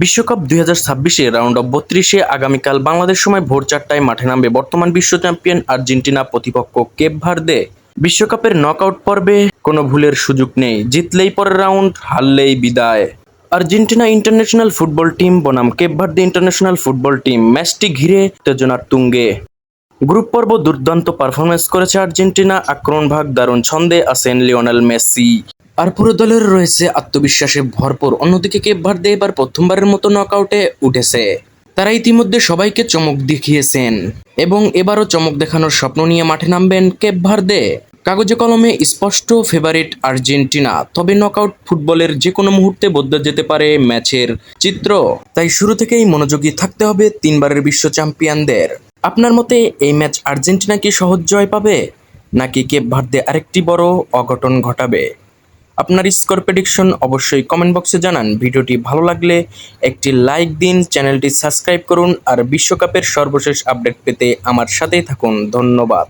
বিশ্বকাপ ২০২৬-এ round of ৩২-এ আগামীকাল বাংলাদেশ সময় ভোর ৪টায় মাঠে নামবে বর্তমান বিশ্ব চ্যাম্পিয়ন আর্জেন্টিনা প্রতিপক্ষ কেপ ভার্দে। বিশ্বকাপের নকআউট পর্বে কোনো ভুলের সুযোগ নেই, জিতলেই পরের রাউন্ড, হারলেই বিদায়। আর্জেন্টিনা ইন্টারন্যাশনাল ফুটবল টিম বনাম Cape Verde international football team, ম্যাচটি ঘিরে উত্তেজনার তুঙ্গে। গ্রুপ পর্ব দুর্দান্ত পারফরমেন্স করেছে আর্জেন্টিনা, আক্রমণভাগ দারুণ ছন্দে আছেন লিওনেল মেসি। আর পুরো দলের রয়েছে আত্মবিশ্বাসে ভরপুর। অন্যদিকে কেপ ভার্দে এবার প্রথমবারের মতো নকআউটে উঠেছে। তারা ইতিমধ্যে সবাইকে চমক দেখিয়েছেন এবং এবারও চমক দেখানোর স্বপ্ন নিয়ে মাঠে নামবেন কেপ ভার্দে। কাগজে কলমে স্পষ্ট ফেভারিট আর্জেন্টিনা, তবে নকআউট ফুটবলের যে কোনো মুহূর্তে বদলে যেতে পারে ম্যাচের চিত্র। তাই শুরু থেকেই মনোযোগী থাকতে হবে তিনবারের বিশ্ব চ্যাম্পিয়নদের। আপনার মতে এই ম্যাচ আর্জেন্টিনা কি সহজ জয় পাবে, নাকি কেপ ভার্দে আরেকটি বড় অঘটন ঘটাবে? আপনার স্কোর প্রেডিকশন অবশ্যই কমেন্ট বক্সে জানান। ভিডিওটি ভালো লাগলে একটি লাইক দিন, চ্যানেলটি সাবস্ক্রাইব করুন আর বিশ্বকাপের সর্বশেষ আপডেট পেতে আমার সাথেই থাকুন। ধন্যবাদ।